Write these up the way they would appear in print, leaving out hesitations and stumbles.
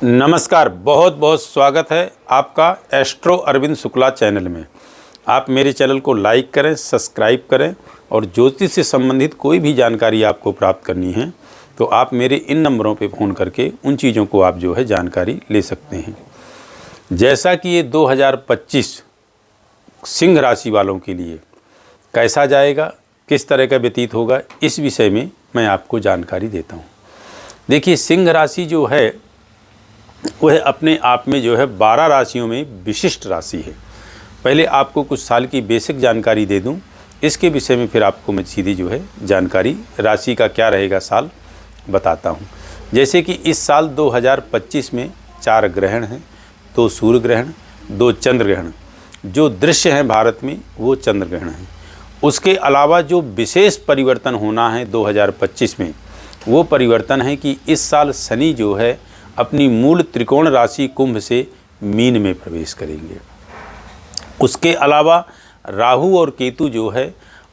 नमस्कार, बहुत बहुत स्वागत है आपका एस्ट्रो अरविंद शुक्ला चैनल में। आप मेरे चैनल को लाइक करें, सब्सक्राइब करें और ज्योतिष से संबंधित कोई भी जानकारी आपको प्राप्त करनी है तो आप मेरे इन नंबरों पे फ़ोन करके उन चीज़ों को आप जो है जानकारी ले सकते हैं। जैसा कि ये 2025 सिंह राशि वालों के लिए कैसा जाएगा, किस तरह का व्यतीत होगा, इस विषय में मैं आपको जानकारी देता हूँ। देखिए, सिंह राशि जो है वह अपने आप में जो है 12 राशियों में विशिष्ट राशि है। पहले आपको कुछ साल की बेसिक जानकारी दे दूं, इसके विषय में फिर आपको मैं सीधी जो है जानकारी राशि का क्या रहेगा साल बताता हूं। जैसे कि इस साल 2025 में 4 ग्रहण हैं, 2 सूर्य ग्रहण, 2 चंद्र ग्रहण। जो दृश्य हैं भारत में वो चंद्र ग्रहण हैं। उसके अलावा जो विशेष परिवर्तन होना है 2025 में, वो परिवर्तन है कि इस साल शनि जो है अपनी मूल त्रिकोण राशि कुंभ से मीन में प्रवेश करेंगे। उसके अलावा राहु और केतु जो है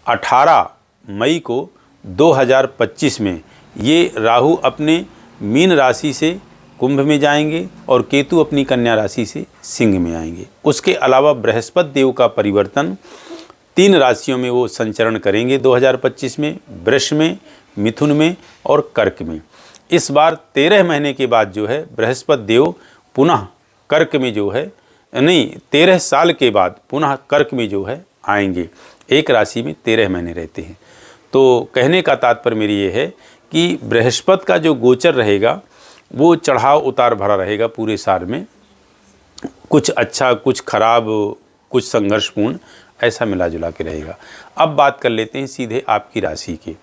18 मई को 2025 में ये राहु अपने मीन राशि से कुंभ में जाएंगे और केतु अपनी कन्या राशि से सिंह में आएंगे। उसके अलावा बृहस्पति देव का परिवर्तन 3 राशियों में वो संचरण करेंगे 2025 में, वृष में, मिथुन में और कर्क में। इस बार 13 महीने के बाद जो है बृहस्पति देव पुनः कर्क में जो है 13 साल के बाद पुनः कर्क में जो है आएंगे। एक राशि में 13 महीने रहते हैं। तो कहने का तात्पर्य मेरी ये है कि बृहस्पति का जो गोचर रहेगा वो चढ़ाव उतार भरा रहेगा पूरे साल में। कुछ अच्छा, कुछ खराब, कुछ संघर्षपूर्ण, ऐसा मिला जुला के रहेगा। अब बात कर लेते हैं सीधे आपकी राशि की।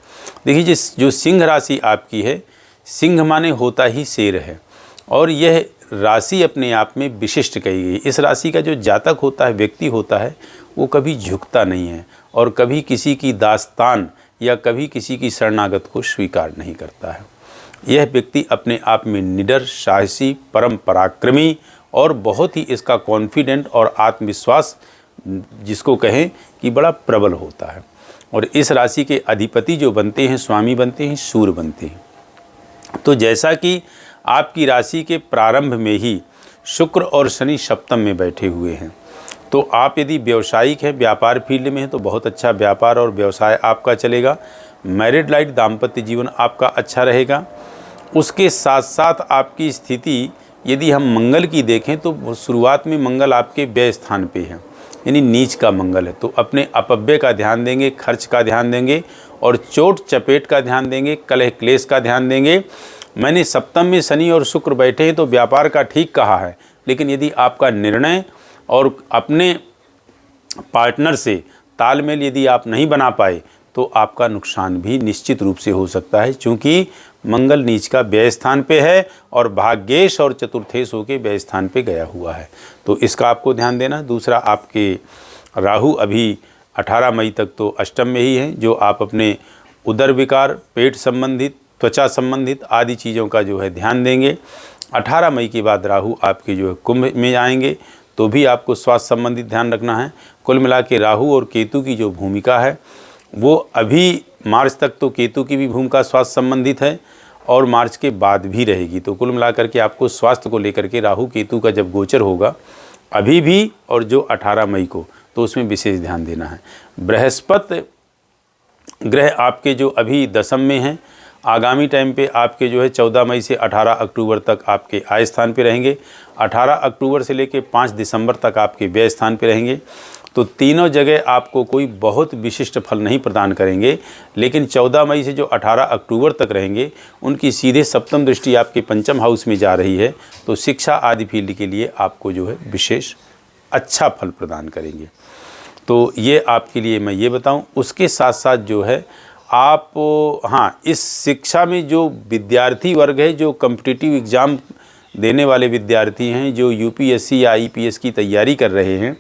देखिए, जो सिंह राशि आपकी है, सिंह माने होता ही शेर है और यह राशि अपने आप में विशिष्ट कही गई। इस राशि का जो जातक होता है, व्यक्ति होता है, वो कभी झुकता नहीं है और कभी किसी की दास्तान या कभी किसी की शरणागत को स्वीकार नहीं करता है। यह व्यक्ति अपने आप में निडर, साहसी, परम पराक्रमी और बहुत ही इसका कॉन्फिडेंट और आत्मविश्वास जिसको कहें कि बड़ा प्रबल होता है। और इस राशि के अधिपति जो बनते हैं, स्वामी बनते हैं, सूर्य बनते हैं। तो जैसा कि आपकी राशि के प्रारंभ में ही शुक्र और शनि सप्तम में बैठे हुए हैं, तो आप यदि व्यावसायिक हैं, व्यापार फील्ड में हैं, तो बहुत अच्छा व्यापार और व्यवसाय आपका चलेगा। मैरिड लाइफ, दाम्पत्य जीवन आपका अच्छा रहेगा। उसके साथ साथ आपकी स्थिति यदि हम मंगल की देखें तो शुरुआत में मंगल आपके व्यय स्थान पे है, यानी नीच का मंगल है। तो अपने अपव्यय का ध्यान देंगे, खर्च का ध्यान देंगे और चोट चपेट का ध्यान देंगे, कलह क्लेश का ध्यान देंगे। मैंने सप्तम में शनि और शुक्र बैठे हैं तो व्यापार का ठीक कहा है, लेकिन यदि आपका निर्णय और अपने पार्टनर से तालमेल यदि आप नहीं बना पाए तो आपका नुकसान भी निश्चित रूप से हो सकता है, क्योंकि मंगल नीच का व्यय स्थान पे है और भाग्येश और चतुर्थेश होके व्यय स्थान पे गया हुआ है। तो इसका आपको ध्यान देना। दूसरा, आपके राहु अभी 18 मई तक तो अष्टम में ही हैं, जो आप अपने उदर विकार, पेट संबंधित, त्वचा संबंधित आदि चीज़ों का जो है ध्यान देंगे। 18 मई के बाद राहु आपके जो है कुंभ में आएंगे, तो भी आपको स्वास्थ्य संबंधित ध्यान रखना है। कुल मिला के राहु और केतु की जो भूमिका है वो अभी मार्च तक तो केतु की भी भूमिका स्वास्थ्य संबंधित है और मार्च के बाद भी रहेगी। तो कुल मिलाकर के आपको स्वास्थ्य को लेकर के राहु केतु का जब गोचर होगा अभी भी और जो 18 मई को, तो उसमें विशेष ध्यान देना है। बृहस्पति ग्रह आपके जो अभी दशम में हैं, आगामी टाइम पे आपके जो है 14 मई से 18 अक्टूबर तक आपके आय स्थान पे रहेंगे। 18 अक्टूबर से लेके 5 दिसंबर तक आपके व्यय स्थान पे रहेंगे। तो तीनों जगह आपको कोई बहुत विशिष्ट फल नहीं प्रदान करेंगे, लेकिन 14 मई से जो 18 अक्टूबर तक रहेंगे उनकी सीधे सप्तम दृष्टि आपके पंचम हाउस में जा रही है, तो शिक्षा आदि फील्ड के लिए आपको जो है विशेष अच्छा फल प्रदान करेंगे। तो ये आपके लिए मैं ये बताऊं। उसके साथ साथ जो है आप, हाँ, इस शिक्षा में जो विद्यार्थी वर्ग है, जो कॉम्पिटिटिव एग्ज़ाम देने वाले विद्यार्थी हैं, जो यूपीएससी या आईपीएस की तैयारी कर रहे हैं,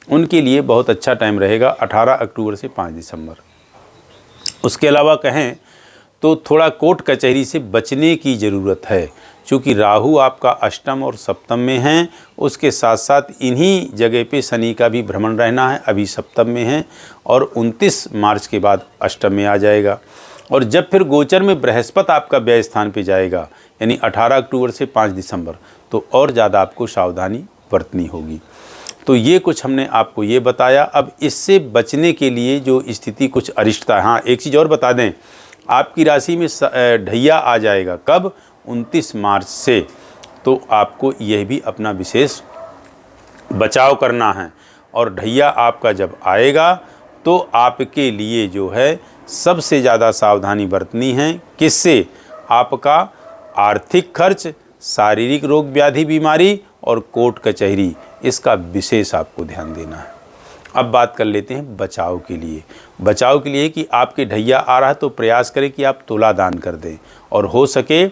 उनके लिए बहुत अच्छा टाइम रहेगा 18 अक्टूबर से 5 दिसंबर। उसके अलावा कहें तो थोड़ा कोर्ट कचहरी से बचने की ज़रूरत है, क्योंकि राहु आपका अष्टम और सप्तम में हैं। उसके साथ साथ इन्हीं जगह पे शनि का भी भ्रमण रहना है, अभी सप्तम में है और 29 मार्च के बाद अष्टम में आ जाएगा। और जब फिर गोचर में बृहस्पति आपका व्यय स्थान पे जाएगा, यानी 18 अक्टूबर से 5 दिसंबर, तो और ज़्यादा आपको सावधानी बरतनी होगी। तो ये कुछ हमने आपको ये बताया। अब इससे बचने के लिए जो स्थिति कुछ अरिष्टता है, हाँ एक चीज़ और बता दें, आपकी राशि में ढैया आ जाएगा कब? 29 मार्च से। तो आपको यह भी अपना विशेष बचाव करना है। और ढैया आपका जब आएगा तो आपके लिए जो है सबसे ज़्यादा सावधानी बरतनी है। किससे? आपका आर्थिक खर्च, शारीरिक रोग व्याधि बीमारी और कोर्ट कचहरी, इसका विशेष आपको ध्यान देना है। अब बात कर लेते हैं बचाव के लिए। बचाव के लिए कि आपके ढैया आ रहा है तो प्रयास करें कि आप तुला दान कर दें, और हो सके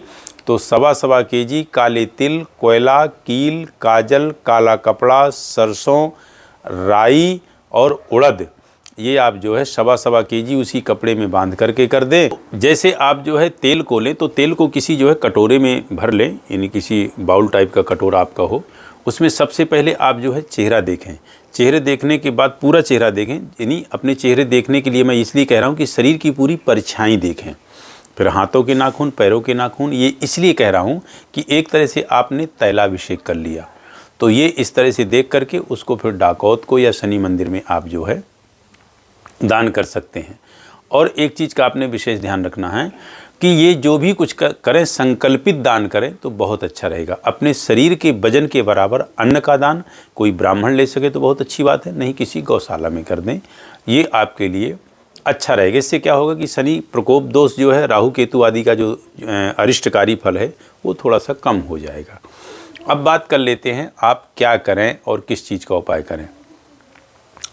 तो 1.25 केजी काले तिल, कोयला, कील, काजल, काला कपड़ा, सरसों, राई और उड़द, ये आप जो है 1.25 केजी उसी कपड़े में बांध करके कर दें। जैसे आप जो है तेल को लें तो तेल को किसी जो है कटोरे में भर लें, यानी किसी बाउल टाइप का कटोरा आपका हो। उसमें सबसे पहले आप जो है चेहरा देखें। चेहरे देखने के बाद पूरा चेहरा देखें, यानी अपने चेहरे देखने के लिए मैं इसलिए कह रहा हूँ कि शरीर की पूरी परछाई देखें। फिर हाथों के नाखून, पैरों के नाखून, ये इसलिए कह रहा हूँ कि एक तरह से आपने तैलाभिषेक कर लिया। तो ये इस तरह से देख करके उसको फिर डाकौत को या शनि मंदिर में आप जो है दान कर सकते हैं। और एक चीज़ का आपने विशेष ध्यान रखना है कि ये जो भी कुछ करें संकल्पित दान करें तो बहुत अच्छा रहेगा। अपने शरीर के वजन के बराबर अन्न का दान कोई ब्राह्मण ले सके तो बहुत अच्छी बात है, नहीं किसी गौशाला में कर दें, ये आपके लिए अच्छा रहेगा। इससे क्या होगा कि शनि प्रकोप दोष जो है, राहु केतु आदि का जो अरिष्टकारी फल है वो थोड़ा सा कम हो जाएगा। अब बात कर लेते हैं आप क्या करें और किस चीज़ का उपाय करें।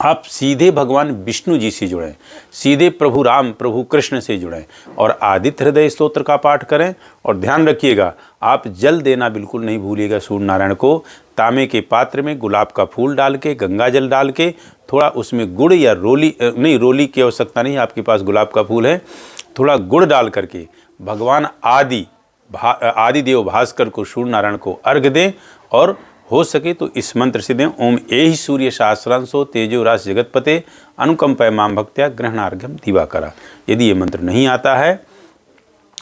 आप सीधे भगवान विष्णु जी से जुड़ें, सीधे प्रभु राम, प्रभु कृष्ण से जुड़ें और आदित्य हृदय स्तोत्र का पाठ करें। और ध्यान रखिएगा आप जल देना बिल्कुल नहीं भूलिएगा सूर्य नारायण को। तांबे के पात्र में गुलाब का फूल डाल के, गंगा जल डाल के, थोड़ा उसमें गुड़ या रोली, नहीं रोली की आवश्यकता नहीं, आपके पास गुलाब का फूल है, थोड़ा गुड़ डाल करके भगवान आदिदेव भास्कर को, सूर्य नारायण को अर्घ्य दें। और हो सके तो इस मंत्र से दें, ओम एहि सूर्य सहस्रांशो तेजो रास जगतपते अनुकंपय माम भक्त्या ग्रहणार्घ्यम दिवाकरा। यदि ये मंत्र नहीं आता है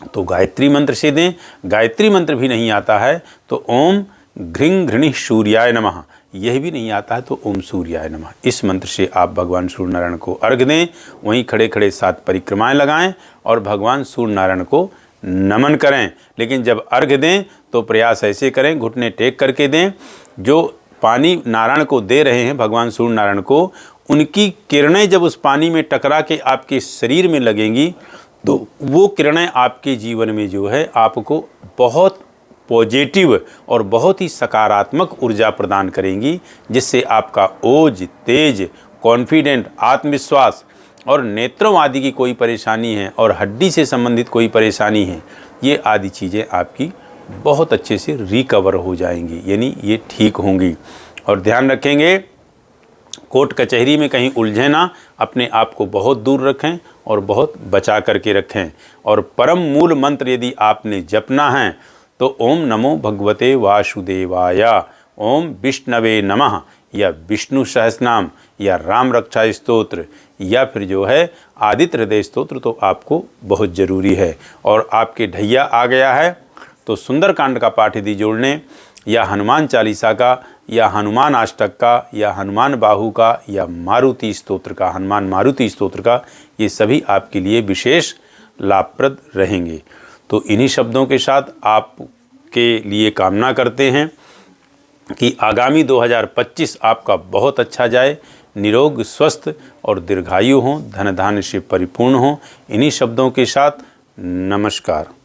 तो गायत्री मंत्र से दें। गायत्री मंत्र भी नहीं आता है तो ओम घृं घृणि सूर्याय नमः, यह भी नहीं आता है तो ओम सूर्याय नमः, इस मंत्र से आप भगवान सूर्य नारायण को अर्घ्य दें। वहीं खड़े खड़े 7 परिक्रमाएं लगाएं और भगवान सूर्य नारायण को नमन करें। लेकिन जब अर्घ्य दें तो प्रयास ऐसे करें, घुटने टेक करके दें। जो पानी नारायण को दे रहे हैं, भगवान सूर्य नारायण को, उनकी किरणें जब उस पानी में टकरा के आपके शरीर में लगेंगी तो वो किरणें आपके जीवन में जो है आपको बहुत पॉजिटिव और बहुत ही सकारात्मक ऊर्जा प्रदान करेंगी, जिससे आपका ओज, तेज, कॉन्फिडेंट, आत्मविश्वास और नेत्रों आदि की कोई परेशानी है और हड्डी से संबंधित कोई परेशानी है, ये आदि चीज़ें आपकी बहुत अच्छे से रिकवर हो जाएंगी, यानी ये ठीक होंगी। और ध्यान रखेंगे कोर्ट कचहरी में कहीं उलझे ना, अपने आप को बहुत दूर रखें और बहुत बचा करके रखें। और परम मूल मंत्र यदि आपने जपना है तो ओम नमो भगवते वासुदेवाय, ओम विष्णवे नमः, या विष्णु सहस्रनाम, या राम रक्षा स्तोत्र, या फिर जो है आदित्य हृदय स्तोत्र तो आपको बहुत ज़रूरी है। और आपके ढैया आ गया है तो सुंदरकांड का पाठ यदि जोड़ लें, या हनुमान चालीसा का, या हनुमान अष्टक का, या हनुमान बाहु का, या मारुति स्तोत्र का, हनुमान मारुति स्तोत्र का, ये सभी आपके लिए विशेष लाभप्रद रहेंगे। तो इन्हीं शब्दों के साथ आपके लिए कामना करते हैं कि आगामी 2025 आपका बहुत अच्छा जाए, निरोग, स्वस्थ और दीर्घायु हों, धन धान्य से परिपूर्ण हों। इन्हीं शब्दों के साथ नमस्कार।